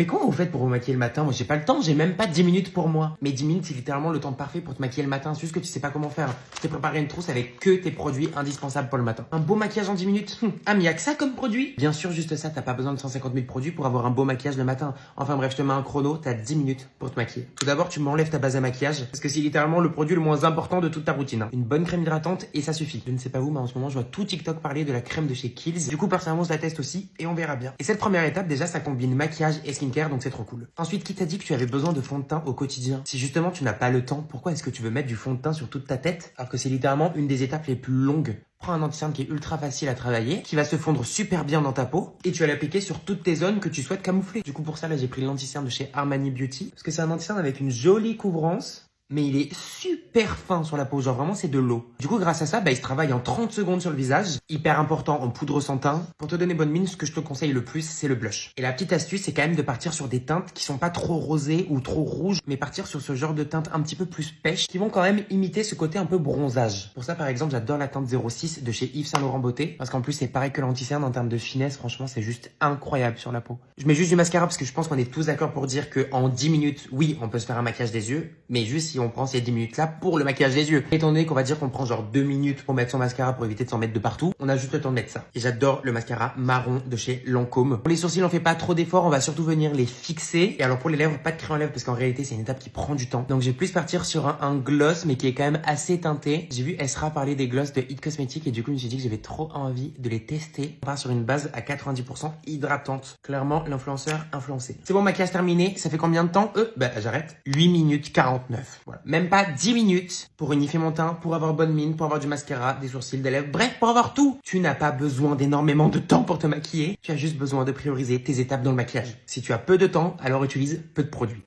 Mais comment vous faites pour vous maquiller le matin? Moi, j'ai pas le temps, j'ai même pas 10 minutes pour moi. Mais 10 minutes, c'est littéralement le temps parfait pour te maquiller le matin. C'est juste que tu sais pas comment faire. Je t'ai préparé une trousse avec que tes produits indispensables pour le matin. Un beau maquillage en 10 minutes? Ah, mais y'a que ça comme produit? Bien sûr, juste ça, t'as pas besoin de 150 000 produits pour avoir un beau maquillage le matin. Enfin bref, je te mets un chrono, t'as 10 minutes pour te maquiller. Tout d'abord, tu m'enlèves ta base à maquillage parce que c'est littéralement le produit le moins important de toute ta routine. Une bonne crème hydratante et ça suffit. Je ne sais pas vous, mais en ce moment, je vois tout TikTok parler de la crème de chez Kiehl's. Du coup, personnellement, je la teste aussi et on verra bien. Et cette première étape, déjà, ça combine maquillage et skincare, donc c'est trop cool. Ensuite, qui t'a dit que tu avais besoin de fond de teint au quotidien? Si justement tu n'as pas le temps, pourquoi est-ce que tu veux mettre du fond de teint sur toute ta tête alors que c'est littéralement une des étapes les plus longues? Prends un anti-cerne qui est ultra facile à travailler, qui va se fondre super bien dans ta peau et tu vas l'appliquer sur toutes tes zones que tu souhaites camoufler. Du coup, pour ça, là, j'ai pris l'anti-cerne de chez Armani Beauty parce que c'est un anti-cerne avec une jolie couvrance. Mais il est super fin sur la peau, genre vraiment c'est de l'eau. Du coup grâce à ça, il se travaille en 30 secondes sur le visage. Hyper important en poudre sans teint. Pour te donner bonne mine, ce que je te conseille le plus, c'est le blush. Et la petite astuce, c'est quand même de partir sur des teintes qui sont pas trop rosées ou trop rouges, mais partir sur ce genre de teintes un petit peu plus pêche, qui vont quand même imiter ce côté un peu bronzage. Pour ça par exemple, j'adore la teinte 06 de chez Yves Saint Laurent Beauté, parce qu'en plus c'est pareil que l'anti-cerne en termes de finesse, franchement c'est juste incroyable sur la peau. Je mets juste du mascara parce que je pense qu'on est tous d'accord pour dire que en 10 minutes, oui, on peut se faire un maquillage des yeux, mais juste si on prend ces 10 minutes là pour le maquillage des yeux. Étant donné qu'on va dire qu'on prend genre 2 minutes pour mettre son mascara pour éviter de s'en mettre de partout, on a juste le temps de mettre ça. Et j'adore le mascara marron de chez Lancôme. Pour les sourcils, on fait pas trop d'efforts, on va surtout venir les fixer. Et alors pour les lèvres, pas de crayon à lèvres parce qu'en réalité c'est une étape qui prend du temps. Donc je vais plus partir sur un gloss mais qui est quand même assez teinté. J'ai vu Esra parler des gloss de It Cosmetics et du coup je me suis dit que j'avais trop envie de les tester. On part sur une base à 90% hydratante. Clairement l'influenceur influencé. C'est bon, maquillage terminé. Ça fait combien de temps? J'arrête. 8 minutes 49. Voilà. Même pas 10 minutes pour unifier mon teint, pour avoir bonne mine, pour avoir du mascara, des sourcils, des lèvres, bref, pour avoir tout. Tu n'as pas besoin d'énormément de temps pour te maquiller. Tu as juste besoin de prioriser tes étapes dans le maquillage. Si tu as peu de temps, alors utilise peu de produits.